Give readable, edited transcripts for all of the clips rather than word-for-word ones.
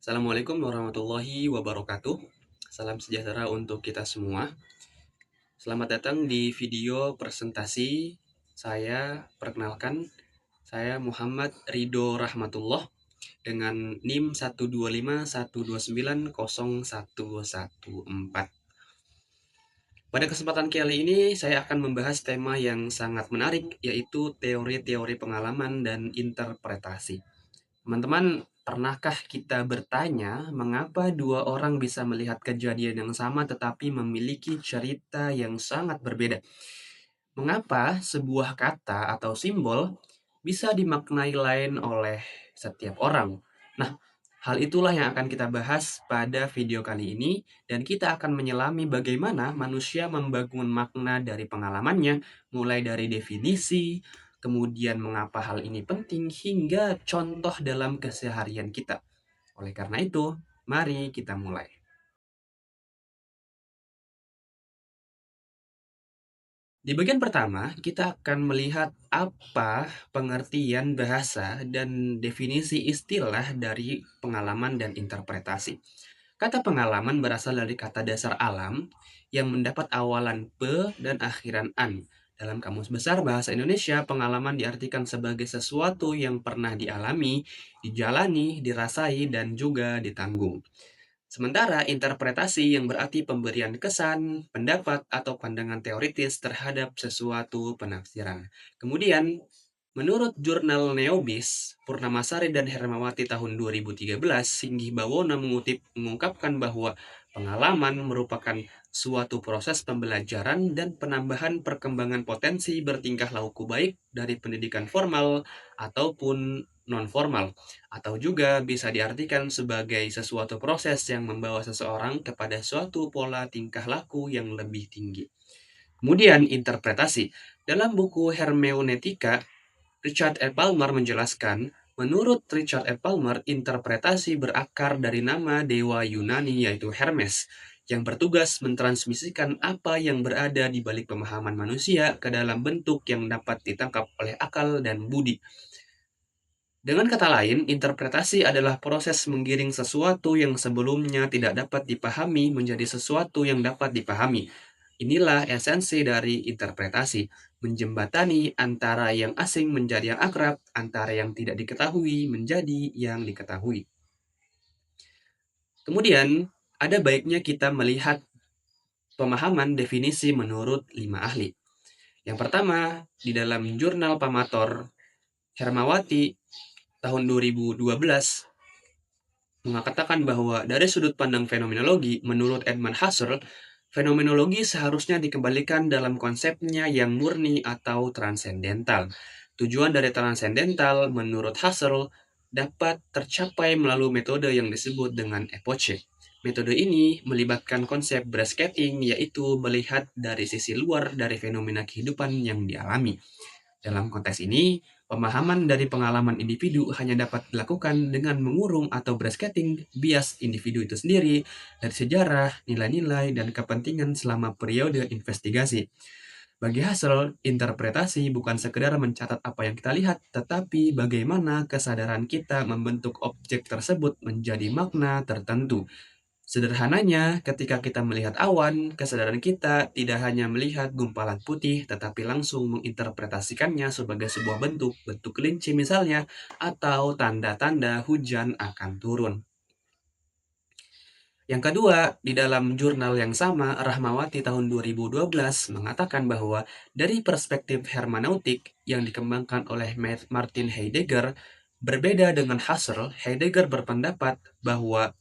Assalamualaikum warahmatullahi wabarakatuh. Salam sejahtera untuk kita semua. Selamat datang di video presentasi. Saya perkenalkan, saya Muhammad Ridho Rahmatullah dengan NIM 125129014. Pada kesempatan kali ini saya akan membahas tema yang sangat menarik, yaitu teori-teori pengalaman dan interpretasi. Teman-teman, pernahkah kita bertanya mengapa dua orang bisa melihat kejadian yang sama tetapi memiliki cerita yang sangat berbeda? Mengapa sebuah kata atau simbol bisa dimaknai lain oleh setiap orang? Nah, hal itulah yang akan kita bahas pada video kali ini, dan kita akan menyelami bagaimana manusia membangun makna dari pengalamannya, mulai dari definisi, kemudian mengapa hal ini penting, hingga contoh dalam keseharian kita. Oleh karena itu, mari kita mulai. Di bagian pertama, kita akan melihat apa pengertian bahasa dan definisi istilah dari pengalaman dan interpretasi. Kata pengalaman berasal dari kata dasar alam yang mendapat awalan pe dan akhiran an. Dalam Kamus Besar Bahasa Indonesia, pengalaman diartikan sebagai sesuatu yang pernah dialami, dijalani, dirasai, dan juga ditanggung. Sementara interpretasi yang berarti pemberian kesan, pendapat, atau pandangan teoritis terhadap sesuatu penafsiran. Kemudian, menurut jurnal Neobis, Purnamasari dan Hermawati tahun 2013, Singgih Bawono mengungkapkan bahwa pengalaman merupakan suatu proses pembelajaran dan penambahan perkembangan potensi bertingkah laku baik dari pendidikan formal ataupun non-formal, atau juga bisa diartikan sebagai sesuatu proses yang membawa seseorang kepada suatu pola tingkah laku yang lebih tinggi. Kemudian interpretasi. Dalam buku Hermeneutika, Richard E. Palmer menjelaskan, menurut Richard E. Palmer, interpretasi berakar dari nama dewa Yunani yaitu Hermes, yang bertugas mentransmisikan apa yang berada di balik pemahaman manusia ke dalam bentuk yang dapat ditangkap oleh akal dan budi. Dengan kata lain, interpretasi adalah proses menggiring sesuatu yang sebelumnya tidak dapat dipahami menjadi sesuatu yang dapat dipahami. Inilah esensi dari interpretasi, menjembatani antara yang asing menjadi yang akrab, antara yang tidak diketahui menjadi yang diketahui. Kemudian, ada baiknya kita melihat pemahaman definisi menurut 5 ahli. Yang pertama, di dalam jurnal Pamator Hermawati tahun 2012 mengatakan bahwa dari sudut pandang fenomenologi, menurut Edmund Husserl, fenomenologi seharusnya dikembalikan dalam konsepnya yang murni atau transendental. Tujuan dari transendental, menurut Husserl, dapat tercapai melalui metode yang disebut dengan epoche. Metode ini melibatkan konsep bracketing, yaitu melihat dari sisi luar dari fenomena kehidupan yang dialami. Dalam konteks ini, pemahaman dari pengalaman individu hanya dapat dilakukan dengan mengurung atau bracketing bias individu itu sendiri dari sejarah, nilai-nilai, dan kepentingan selama periode investigasi. Bagi Husserl, interpretasi bukan sekedar mencatat apa yang kita lihat, tetapi bagaimana kesadaran kita membentuk objek tersebut menjadi makna tertentu. Sederhananya, ketika kita melihat awan, kesadaran kita tidak hanya melihat gumpalan putih, tetapi langsung menginterpretasikannya sebagai sebuah bentuk, bentuk kelinci misalnya, atau tanda-tanda hujan akan turun. Yang kedua, di dalam jurnal yang sama, Rahmawati tahun 2012 mengatakan bahwa dari perspektif hermeneutik yang dikembangkan oleh Martin Heidegger, berbeda dengan Husserl, Heidegger berpendapat bahwa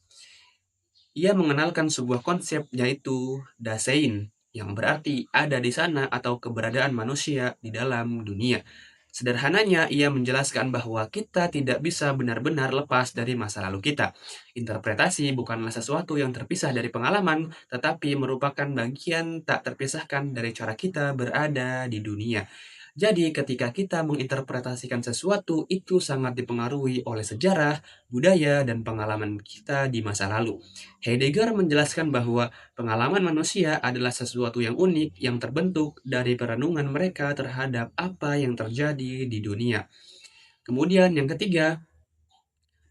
ia mengenalkan sebuah konsep yaitu Dasein, yang berarti ada di sana atau keberadaan manusia di dalam dunia. Sederhananya, ia menjelaskan bahwa kita tidak bisa benar-benar lepas dari masa lalu kita. Interpretasi bukanlah sesuatu yang terpisah dari pengalaman, tetapi merupakan bagian tak terpisahkan dari cara kita berada di dunia. Jadi, ketika kita menginterpretasikan sesuatu, itu sangat dipengaruhi oleh sejarah, budaya, dan pengalaman kita di masa lalu. Heidegger menjelaskan bahwa pengalaman manusia adalah sesuatu yang unik yang terbentuk dari perenungan mereka terhadap apa yang terjadi di dunia. Kemudian yang ketiga,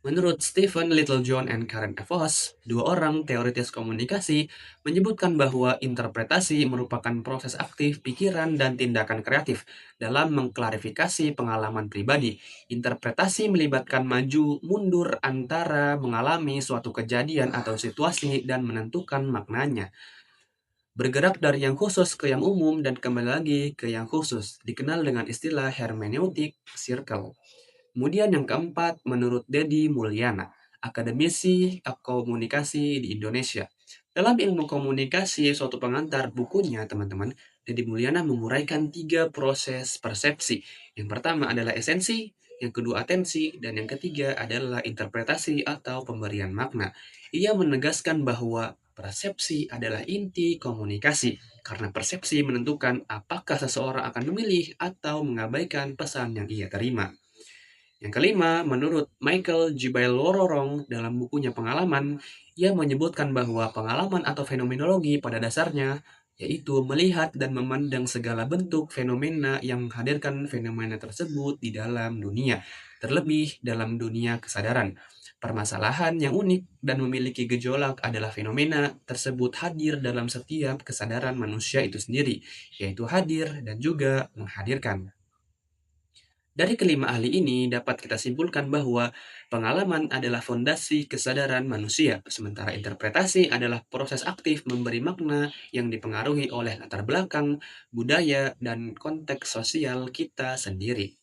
Menurut Stephen Littlejohn dan Karen Evos, dua orang teoritis komunikasi menyebutkan bahwa interpretasi merupakan proses aktif pikiran dan tindakan kreatif dalam mengklarifikasi pengalaman pribadi. Interpretasi melibatkan maju mundur antara mengalami suatu kejadian atau situasi dan menentukan maknanya. Bergerak dari yang khusus ke yang umum dan kembali lagi ke yang khusus, dikenal dengan istilah hermeneutik circle. Kemudian yang keempat, menurut Dedi Mulyana, akademisi komunikasi di Indonesia. Dalam ilmu komunikasi, suatu pengantar bukunya, teman-teman, Dedi Mulyana menguraikan tiga proses persepsi. Yang pertama adalah esensi, yang kedua atensi, dan yang ketiga adalah interpretasi atau pemberian makna. Ia menegaskan bahwa persepsi adalah inti komunikasi, karena persepsi menentukan apakah seseorang akan memilih atau mengabaikan pesan yang ia terima. Yang kelima, menurut Michael Gibelororong dalam bukunya Pengalaman, ia menyebutkan bahwa pengalaman atau fenomenologi pada dasarnya yaitu melihat dan memandang segala bentuk fenomena yang menghadirkan fenomena tersebut di dalam dunia, terlebih dalam dunia kesadaran. Permasalahan yang unik dan memiliki gejolak adalah fenomena tersebut hadir dalam setiap kesadaran manusia itu sendiri, yaitu hadir dan juga menghadirkan. Dari kelima ahli ini dapat kita simpulkan bahwa pengalaman adalah fondasi kesadaran manusia, sementara interpretasi adalah proses aktif memberi makna yang dipengaruhi oleh latar belakang, budaya, dan konteks sosial kita sendiri.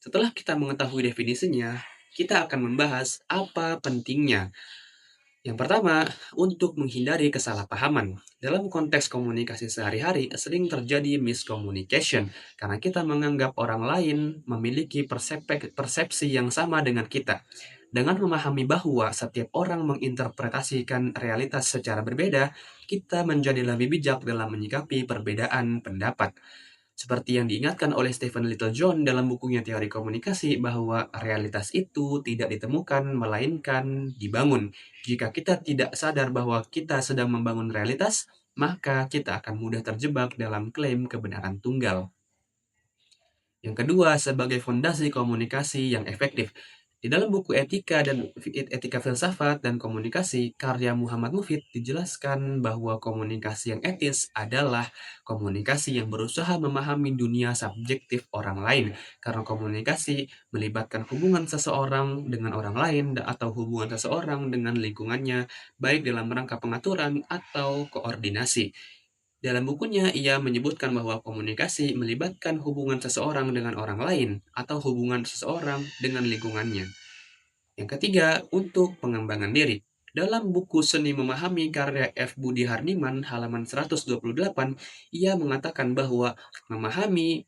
Setelah kita mengetahui definisinya, kita akan membahas apa pentingnya. Yang pertama, untuk menghindari kesalahpahaman. Dalam konteks komunikasi sehari-hari, sering terjadi miscommunication karena kita menganggap orang lain memiliki persepsi yang sama dengan kita. Dengan memahami bahwa setiap orang menginterpretasikan realitas secara berbeda, kita menjadi lebih bijak dalam menyikapi perbedaan pendapat. Seperti yang diingatkan oleh Stephen Littlejohn dalam bukunya Teori Komunikasi bahwa realitas itu tidak ditemukan melainkan dibangun. Jika kita tidak sadar bahwa kita sedang membangun realitas, maka kita akan mudah terjebak dalam klaim kebenaran tunggal. Yang kedua, sebagai fondasi komunikasi yang efektif. Di dalam buku Etika Filsafat dan Komunikasi karya Muhammad Mufid dijelaskan bahwa komunikasi yang etis adalah komunikasi yang berusaha memahami dunia subjektif orang lain, karena komunikasi melibatkan hubungan seseorang dengan orang lain atau hubungan seseorang dengan lingkungannya, baik dalam rangka pengaturan atau koordinasi. Dalam bukunya, ia menyebutkan bahwa komunikasi melibatkan hubungan seseorang dengan orang lain atau hubungan seseorang dengan lingkungannya. Yang ketiga, untuk pengembangan diri. Dalam buku Seni Memahami karya F. Budi Hardiman halaman 128, ia mengatakan bahwa memahami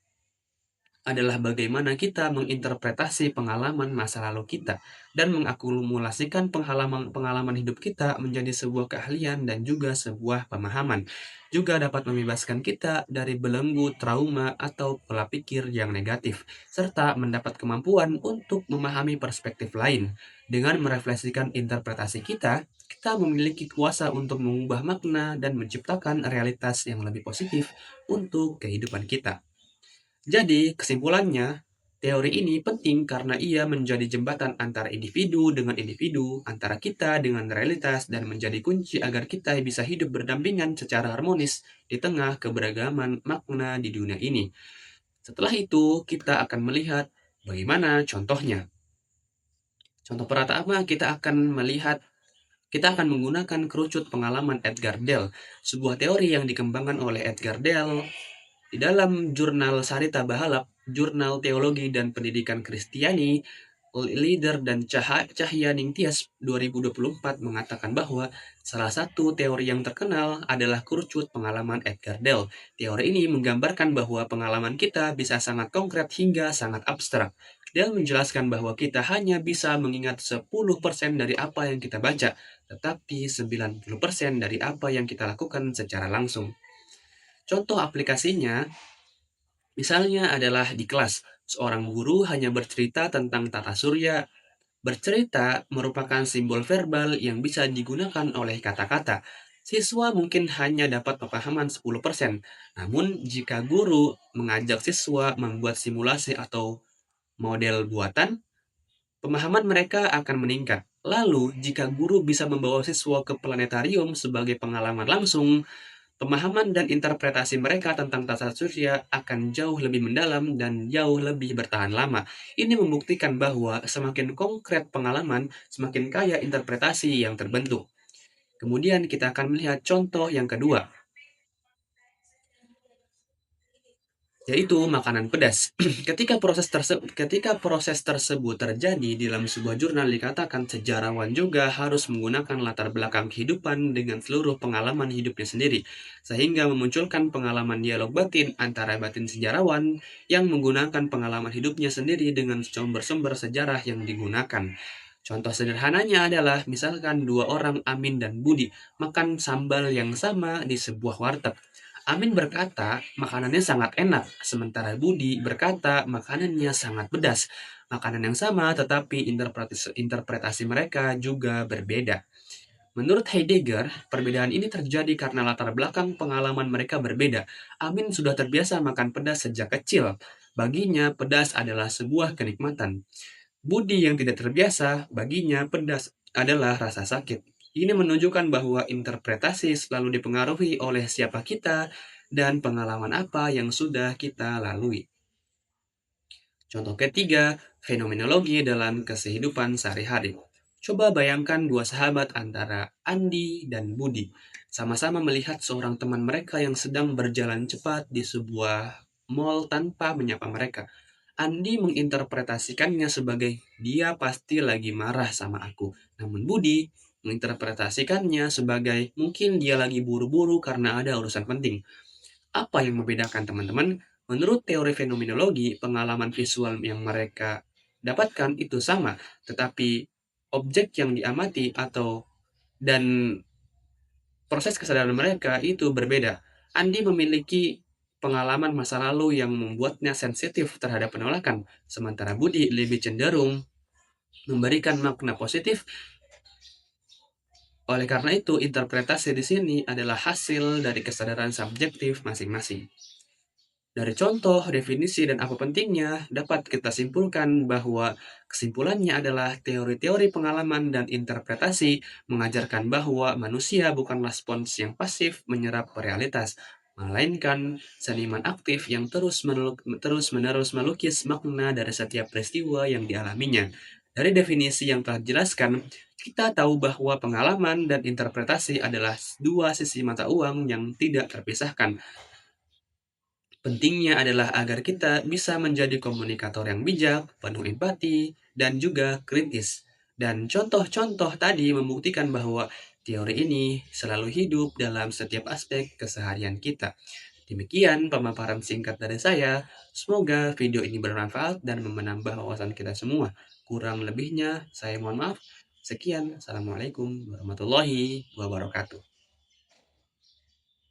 adalah bagaimana kita menginterpretasi pengalaman masa lalu kita dan mengakumulasikan pengalaman hidup kita menjadi sebuah keahlian dan juga sebuah pemahaman. Juga dapat membebaskan kita dari belenggu trauma atau pola pikir yang negatif, serta mendapat kemampuan untuk memahami perspektif lain. Dengan merefleksikan interpretasi kita, kita memiliki kuasa untuk mengubah makna dan menciptakan realitas yang lebih positif untuk kehidupan kita. Jadi, kesimpulannya, teori ini penting karena ia menjadi jembatan antara individu dengan individu, antara kita dengan realitas, dan menjadi kunci agar kita bisa hidup berdampingan secara harmonis di tengah keberagaman makna di dunia ini. Setelah itu, kita akan melihat bagaimana contohnya. Contoh pertama, kita akan menggunakan kerucut pengalaman Edgar Dell, sebuah teori yang dikembangkan oleh Edgar Dell di dalam jurnal Sarita Bahalap, Jurnal Teologi dan Pendidikan Kristiani, Leader dan Cahya Ningtyas 2024 mengatakan bahwa salah satu teori yang terkenal adalah kerucut pengalaman Edgar Dell. Teori ini menggambarkan bahwa pengalaman kita bisa sangat konkret hingga sangat abstrak. Dell menjelaskan bahwa kita hanya bisa mengingat 10% dari apa yang kita baca, tetapi 90% dari apa yang kita lakukan secara langsung. Contoh aplikasinya misalnya adalah di kelas, seorang guru hanya bercerita tentang tata surya. Bercerita merupakan simbol verbal yang bisa digunakan oleh kata-kata. Siswa mungkin hanya dapat pemahaman 10%. Namun, jika guru mengajak siswa membuat simulasi atau model buatan, pemahaman mereka akan meningkat. Lalu, jika guru bisa membawa siswa ke planetarium sebagai pengalaman langsung, pemahaman dan interpretasi mereka tentang tata surya akan jauh lebih mendalam dan jauh lebih bertahan lama. Ini membuktikan bahwa semakin konkret pengalaman, semakin kaya interpretasi yang terbentuk. Kemudian kita akan melihat contoh yang kedua, yaitu makanan pedas. Ketika proses tersebut terjadi dalam sebuah jurnal dikatakan sejarawan juga harus menggunakan latar belakang kehidupan dengan seluruh pengalaman hidupnya sendiri, sehingga memunculkan pengalaman dialog batin antara batin sejarawan yang menggunakan pengalaman hidupnya sendiri dengan sumber-sumber sejarah yang digunakan. Contoh sederhananya adalah misalkan dua orang Amin dan Budi makan sambal yang sama di sebuah warteg. Amin berkata makanannya sangat enak, sementara Budi berkata makanannya sangat pedas. Makanan yang sama tetapi interpretasi mereka juga berbeda. Menurut Heidegger, perbedaan ini terjadi karena latar belakang pengalaman mereka berbeda. Amin sudah terbiasa makan pedas sejak kecil. Baginya, pedas adalah sebuah kenikmatan. Budi yang tidak terbiasa, baginya pedas adalah rasa sakit. Ini menunjukkan bahwa interpretasi selalu dipengaruhi oleh siapa kita dan pengalaman apa yang sudah kita lalui. Contoh ketiga, fenomenologi dalam kehidupan sehari-hari. Coba bayangkan dua sahabat antara Andi dan Budi. Sama-sama melihat seorang teman mereka yang sedang berjalan cepat di sebuah mall tanpa menyapa mereka. Andi menginterpretasikannya sebagai dia pasti lagi marah sama aku. Namun Budi menginterpretasikannya sebagai mungkin dia lagi buru-buru karena ada urusan penting. Apa yang membedakan teman-teman? Menurut teori fenomenologi, pengalaman visual yang mereka dapatkan itu sama, tetapi objek yang diamati atau dan proses kesadaran mereka itu berbeda. Andi memiliki pengalaman masa lalu yang membuatnya sensitif terhadap penolakan, sementara Budi lebih cenderung memberikan makna positif. Oleh karena itu, interpretasi di sini adalah hasil dari kesadaran subjektif masing-masing. Dari contoh, definisi, dan apa pentingnya, dapat kita simpulkan bahwa kesimpulannya adalah teori-teori pengalaman dan interpretasi mengajarkan bahwa manusia bukanlah spons yang pasif menyerap realitas, melainkan seniman aktif yang terus-menerus melukis makna dari setiap peristiwa yang dialaminya. Dari definisi yang telah dijelaskan, kita tahu bahwa pengalaman dan interpretasi adalah dua sisi mata uang yang tidak terpisahkan. Pentingnya adalah agar kita bisa menjadi komunikator yang bijak, penuh empati, dan juga kritis. Dan contoh-contoh tadi membuktikan bahwa teori ini selalu hidup dalam setiap aspek keseharian kita. Demikian pemaparan singkat dari saya. Semoga video ini bermanfaat dan menambah wawasan kita semua. Kurang lebihnya, saya mohon maaf. Sekian, Assalamualaikum warahmatullahi wabarakatuh.